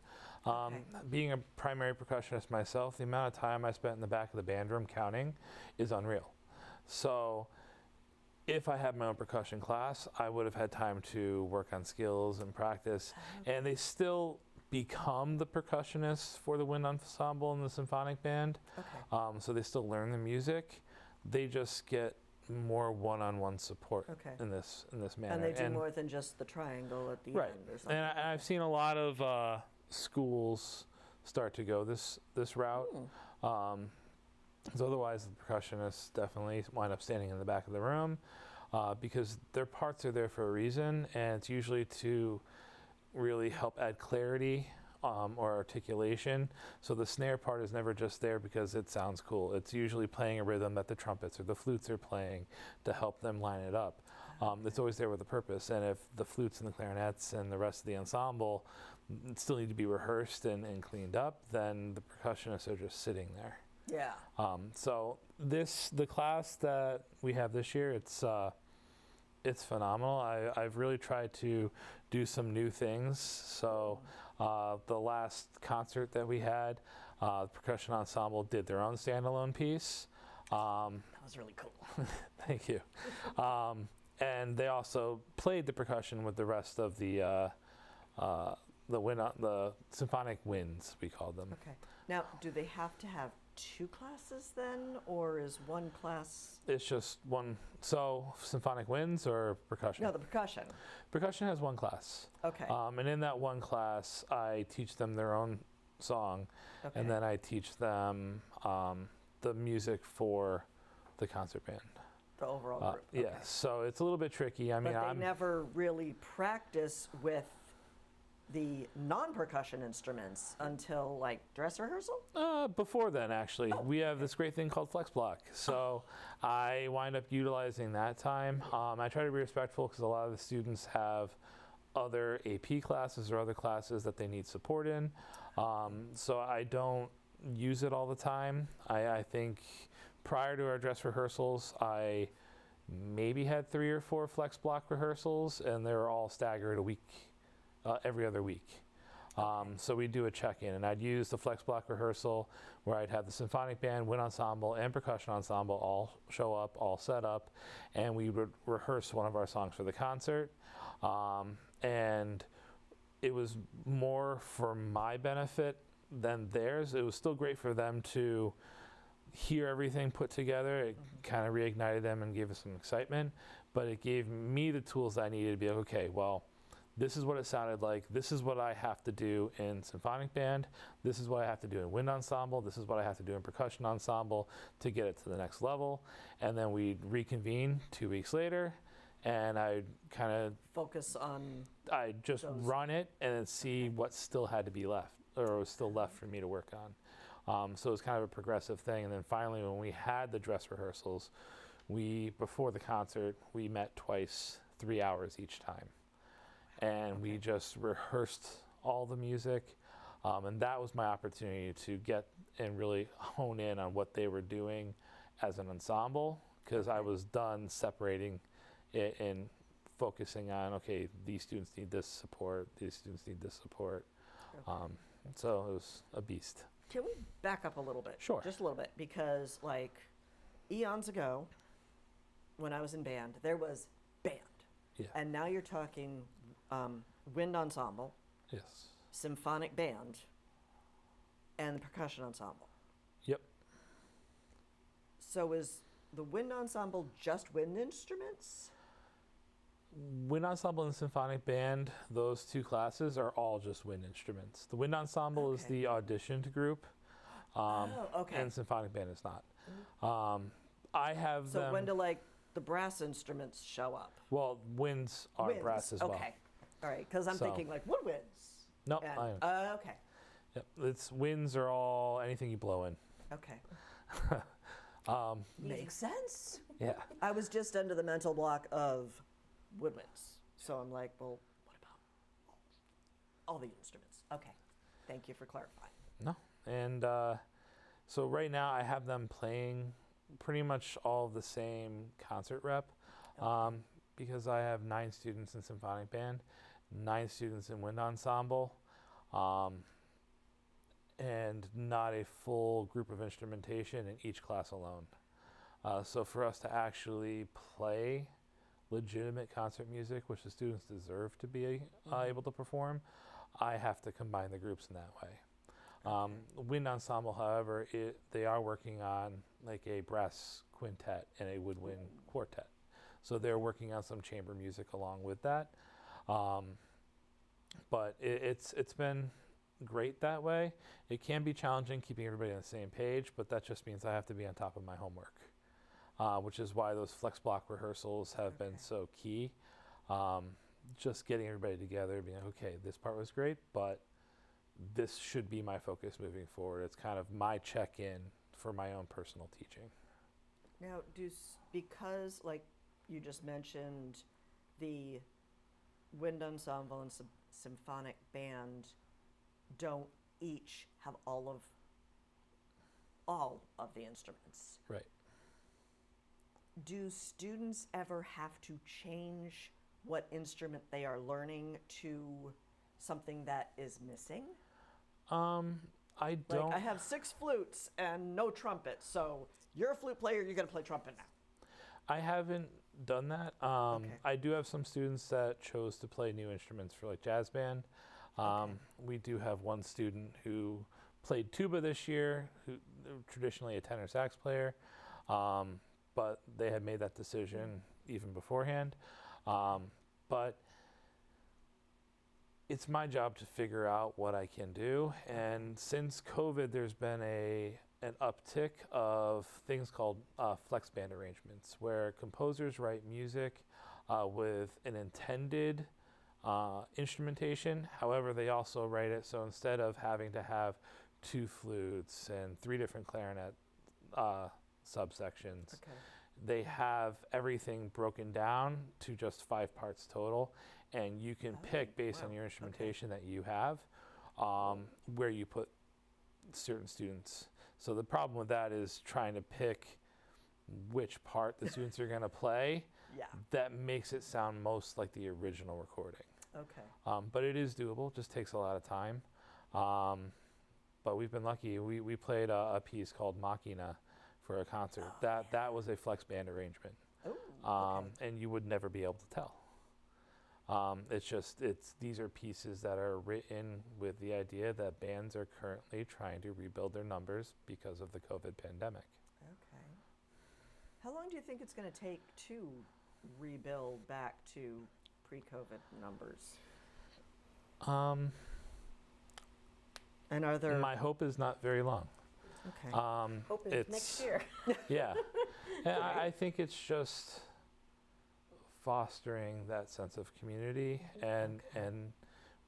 Okay. Being a primary percussionist myself, the amount of time I spent in the back of the band room counting is unreal. So if I had my own percussion class, I would have had time to work on skills and practice. And they still become the percussionists for the wind ensemble and the symphonic band. Okay. So they still learn the music. They just get more one-on-one support Okay. in this manner. And they do more than just the triangle at the Right. end or something. And I've seen a lot of schools start to go this route. Hmm. So otherwise, the percussionists definitely wind up standing in the back of the room because their parts are there for a reason, and it's usually to really help add clarity or articulation. So the snare part is never just there because it sounds cool. It's usually playing a rhythm that the trumpets or the flutes are playing to help them line it up. It's always there with a purpose, and if the flutes and the clarinets and the rest of the ensemble still need to be rehearsed and cleaned up, then the percussionists are just sitting there. Yeah. So the class that we have this year, it's phenomenal. I've really tried to do some new things. So the last concert that we had, the percussion ensemble did their own standalone piece. That was really cool. Thank you. And they also played the percussion with the rest of the the symphonic winds, we called them. Okay. Now, do they have to have 2 classes then, or is one class? It's just one. So symphonic winds or percussion? No, the percussion. Percussion has one class. Okay. And in that one class, I teach them their own song, Okay. and then I teach them the music for the concert band. The overall group. Okay. Yes, so it's a little bit tricky. I mean, But they I'm never really practice with the non-percussion instruments until like dress rehearsal? before then, actually. We have this great thing called Flex Block. So I wind up utilizing that time. I try to be respectful because a lot of the students have other AP classes or other classes that they need support in. So I don't use it all the time. I think prior to our dress rehearsals, I maybe had 3 or 4 Flex Block rehearsals, and they were all staggered a week. Every other week. So we do a check-in, and I'd use the Flex Block rehearsal where I'd have the symphonic band, wind ensemble, and percussion ensemble all show up, all set up, and we would rehearse one of our songs for the concert. And it was more for my benefit than theirs. It was still great for them to hear everything put together. It kind of reignited them and gave us some excitement, but it gave me the tools I needed to be like, okay, well, this is what it sounded like. This is what I have to do in symphonic band. This is what I have to do in wind ensemble. This is what I have to do in percussion ensemble to get it to the next level. And then we'd reconvene 2 weeks later, and I'd kind of Focus on I'd just those. run it and then see what still had to be left or was still left for me to work on. So it was kind of a progressive thing. And then finally, when we had the dress rehearsals, before the concert, we met twice, 3 hours each time. And we just rehearsed all the music, and that was my opportunity to get and really hone in on what they were doing as an ensemble, because I was done separating it and focusing on, okay, these students need this support, these students need this support. Okay. So it was a beast. Can we back up a little bit? Sure. Just a little bit, because like eons ago, when I was in band, there was band. Yeah. And now you're talking wind ensemble, Yes. symphonic band, and the percussion ensemble. Yep. So is the wind ensemble just wind instruments? Wind ensemble and symphonic band, those 2 classes are all just wind instruments. The wind ensemble is Okay. the auditioned group, Okay. and symphonic band is not. I have So them. when do like the brass instruments show up? Well, winds are Winds. brass as well. Okay. All right, because I'm So- thinking like woodwinds. No, And, okay. yep, it's winds are all anything you blow in. Okay. Um, Makes sense. yeah. I was just under the mental block of woodwinds. So I'm like, well, what about all the instruments? Okay. Thank you for clarifying. No, and so right now I have them playing pretty much all the same concert rep, because I have 9 students in symphonic band, 9 students in wind ensemble, and not a full group of instrumentation in each class alone. So for us to actually play legitimate concert music, which the students deserve to be able to perform, I have to combine the groups in that way. Wind ensemble, however, they are working on like a brass quintet and a woodwind quartet. So they're working on some chamber music along with that. But it's been great that way. It can be challenging keeping everybody on the same page, but that just means I have to be on top of my homework, which is why those flex block rehearsals have been so key. Just getting everybody together, being like, okay, this part was great, but this should be my focus moving forward. It's kind of my check-in for my own personal teaching. Now, because like you just mentioned, the wind ensemble and symphonic band don't each have all of the instruments. Right. Do students ever have to change what instrument they are learning to something that is missing? I don't. Like, I have 6 flutes and no trumpets, so you're a flute player, you're going to play trumpet now. I haven't done that. Okay. I do have some students that chose to play new instruments for like jazz band. We do have one student who played tuba this year, who traditionally a tenor sax player, but they had made that decision even beforehand. But it's my job to figure out what I can do. And since COVID, there's been an uptick of things called flex band arrangements, where composers write music with an intended instrumentation. However, they also write it so instead of having to have 2 flutes and 3 different clarinet subsections, they have everything broken down to just 5 parts total, and you can pick based on your instrumentation that you have where you put certain students. So the problem with that is trying to pick which part the students are going to play that makes it sound most like the original recording. But it is doable, just takes a lot of time. But we've been lucky. We played a piece called Machina for a concert. That was a flex band arrangement. And you would never be able to tell. These are pieces that are written with the idea that bands are currently trying to rebuild their numbers because of the COVID pandemic. How long do you think it's going to take to rebuild back to pre-COVID numbers? And are there... My hope is not very long. Hope it's next year. Yeah. And I think it's just fostering that sense of community and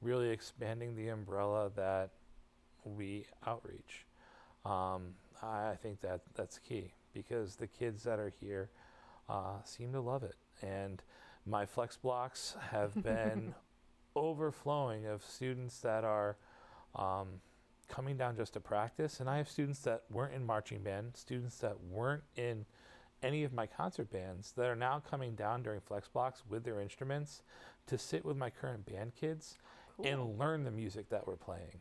really expanding the umbrella that we outreach. I think that's key because the kids that are here seem to love it. And my flex blocks have been overflowing of students that are coming down just to practice. And I have students that weren't in marching band, students that weren't in any of my concert bands that are now coming down during flex blocks with their instruments to sit with my current band kids and learn the music that we're playing.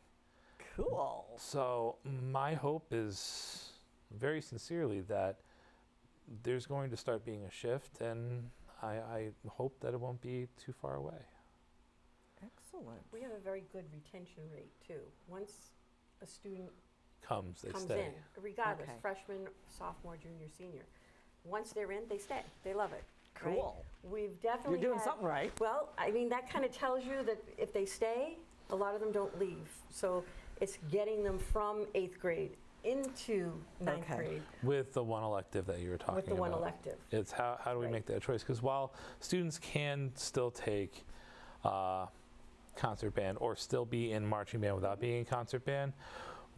Cool. So my hope is very sincerely that there's going to start being a shift, and I hope that it won't be too far away. Excellent. We have a very good retention rate too. Once a student comes in, stay. regardless, freshman, sophomore, junior, senior. Once they're in, they stay. They love it. Cool. Right? We've definitely You're doing something right. Well, I mean, that kind of tells you that if they stay, a lot of them don't leave. So it's getting them from 8th grade into 9th grade. With the one elective that you were talking about. With the one elective. It's how do we make that choice? Because while students can still take concert band or still be in marching band without being in concert band,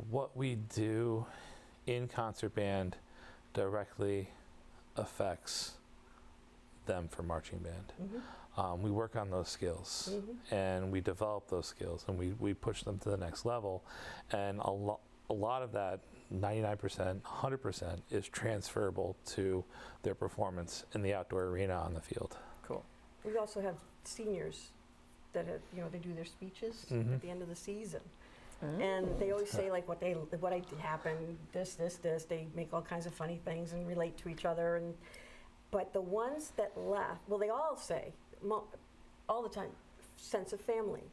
what we do in concert band directly affects them for marching band. We work on those skills and we develop those skills and we push them to the next level, and a lot of that, 99%, 100% is transferable to their performance in the outdoor arena on the field. Cool. We also have seniors that have, they do their speeches at the end of the season. And they always say like what happened, this. They make all kinds of funny things and relate to each other. But the ones that left, well, they all say all the time, sense of family,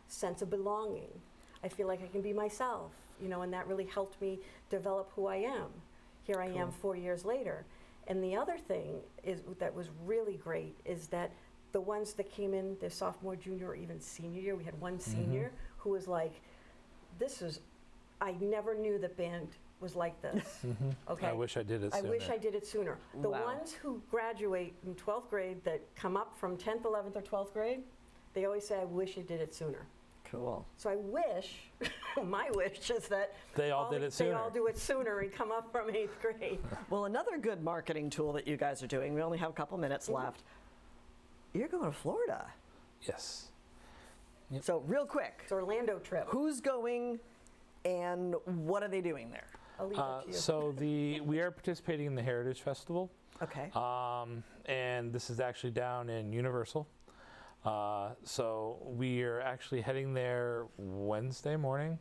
sense of belonging. I feel like I can be myself, and that really helped me develop who I am. Here I am 4 years later. And the other thing that was really great is that the ones that came in their sophomore, junior, or even senior year, we had one senior who was like, I never knew that band was like this. Okay. I wish I did it sooner. I wish I did it sooner. The Wow. ones who graduate in 12th grade that come up from 10th, 11th, or 12th grade, they always say, I wish I did it sooner. Cool. So I wish, my wish is that they all did it sooner. They all do it sooner and come up from 8th grade. Well, another good marketing tool that you guys are doing, we only have a couple minutes left. You're going to Florida. Yes. Yep. So real quick. It's Orlando trip. Who's going and what are they doing there? I'll leave it to you. So we are participating in the Heritage Festival. Okay. And this is actually down in Universal. So we are actually heading there Wednesday morning,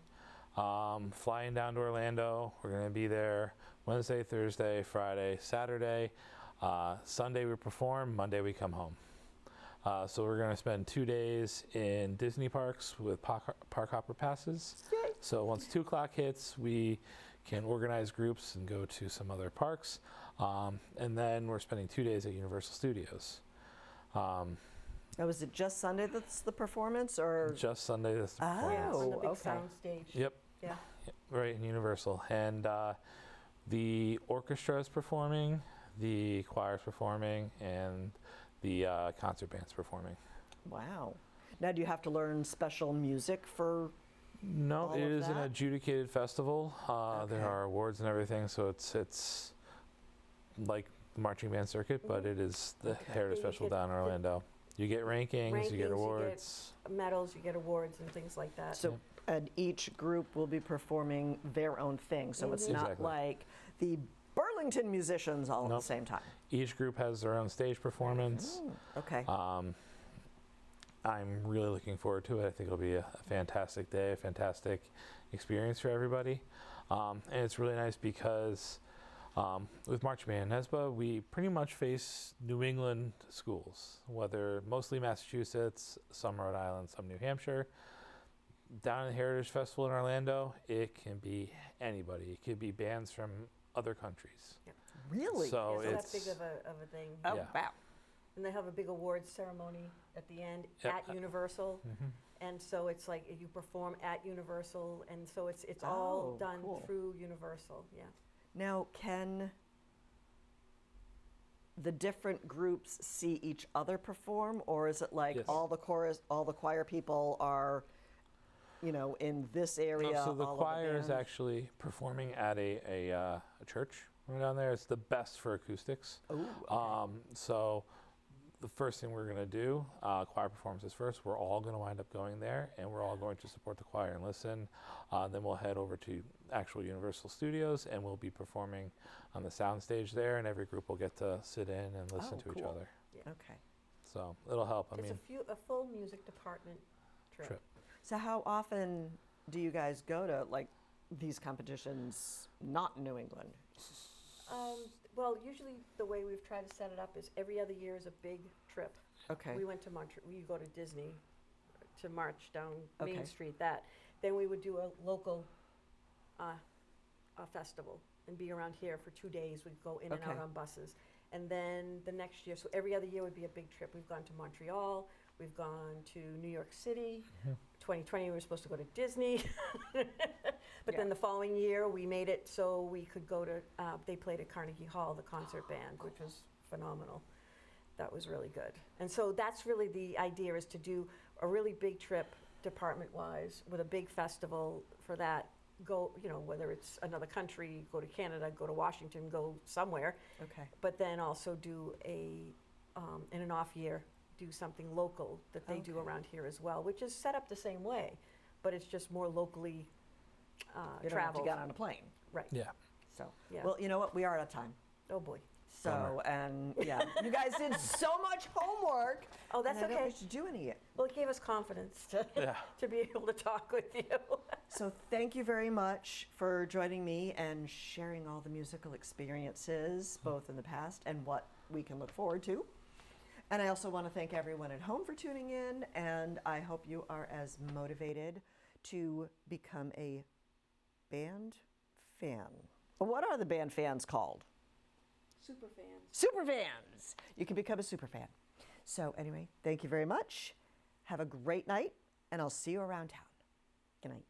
flying down to Orlando. We're going to be there Wednesday, Thursday, Friday, Saturday. Sunday we perform, Monday we come home. So we're going to spend 2 days in Disney parks with park hopper passes. Yay. So once 2 o'clock hits, we can organize groups and go to some other parks. And then we're spending 2 days at Universal Studios. Now, is it just Sunday that's the performance, or? Just Sunday, that's the Yeah, performance. on the big okay. sound stage. Yep. Yeah. Right in Universal. And the orchestra is performing, the choir is performing, and the concert band's performing. Wow. Now, do you have to learn special music for? No, All it of is an that? adjudicated festival. Okay. There are awards and everything, so it's like the marching band circuit, but it is the Okay. Heritage Yeah, you Festival get down in the Orlando. You get rankings, you get awards. Medals, you get awards and things like that. So, and each group will be performing their own thing. So it's Mhm. not Exactly. like the Burlington musicians all at Nope. the same time. Each group has their own stage performance. Okay. I'm really looking forward to it. I think it'll be a fantastic day, a fantastic experience for everybody. And it's really nice because with Marching Band and NESBA, we pretty much face New England schools, whether mostly Massachusetts, some Rhode Island, some New Hampshire. Down at the Heritage Festival in Orlando, it can be anybody. It could be bands from other countries. Really? So Yeah, so it's that's big of a thing. Oh, yeah. wow. And they have a big awards ceremony at the end Yep. at Universal. Mhm. And so it's like you perform at Universal, and so it's all Oh, done cool. through Universal. Yeah. Now, can the different groups see each other perform, or is it like Yes. all the chorus, all the choir people are, in this area? No, so the all of choir is bands? actually performing at a church right down there. It's the best for acoustics. Ooh, okay. So the first thing we're going to do, choir performances first. We're all going to wind up going there, and we're all going to support the choir and listen. Then we'll head over to actual Universal Studios, and we'll be performing on the sound stage there, and every group will get to sit in and listen Oh, to each cool. other. Okay. So it'll help. I It's mean, a full music department trip. Trip. So how often do you guys go to these competitions not in New England? Well, usually the way we've tried to set it up is every other year is a big trip. Okay. We went to Montreal. We go to Disney to march down Okay. Main Street. Then we would do a local festival and be around here for 2 days. We'd go in and out Okay. on buses. And then the next year, so every other year would be a big trip. We've gone to Montreal. We've gone to New York City. 2020, we were supposed to go to Disney. But then the following year, we made it so we could go to, they played at Carnegie Hall, the concert band, which was phenomenal. That was really good. And so that's really the idea, is to do a really big trip department-wise with a big festival for that. Go, whether it's another country, go to Canada, go to Washington, go somewhere. Okay. But then also do in an off year, do something local that they do Okay. around here as well, which is set up the same way, but it's just more locally You don't have to traveled. get on a plane. Right. yeah. So, Yeah. well, you know what? We are out of time. Oh boy. So, Bummer. and yeah, you guys did so much homework. Oh, that's and I don't okay. wish to do any of it. Well, it gave us confidence to Yeah. to be able to talk with you. So thank you very much for joining me and sharing all the musical experiences, both in the past and what we can look forward to. And I also want to thank everyone at home for tuning in, and I hope you are as motivated to become a band fan. What are the band fans called? Super fans. Super fans! You can become a super fan. So anyway, thank you very much. Have a great night, and I'll see you around town. Good night.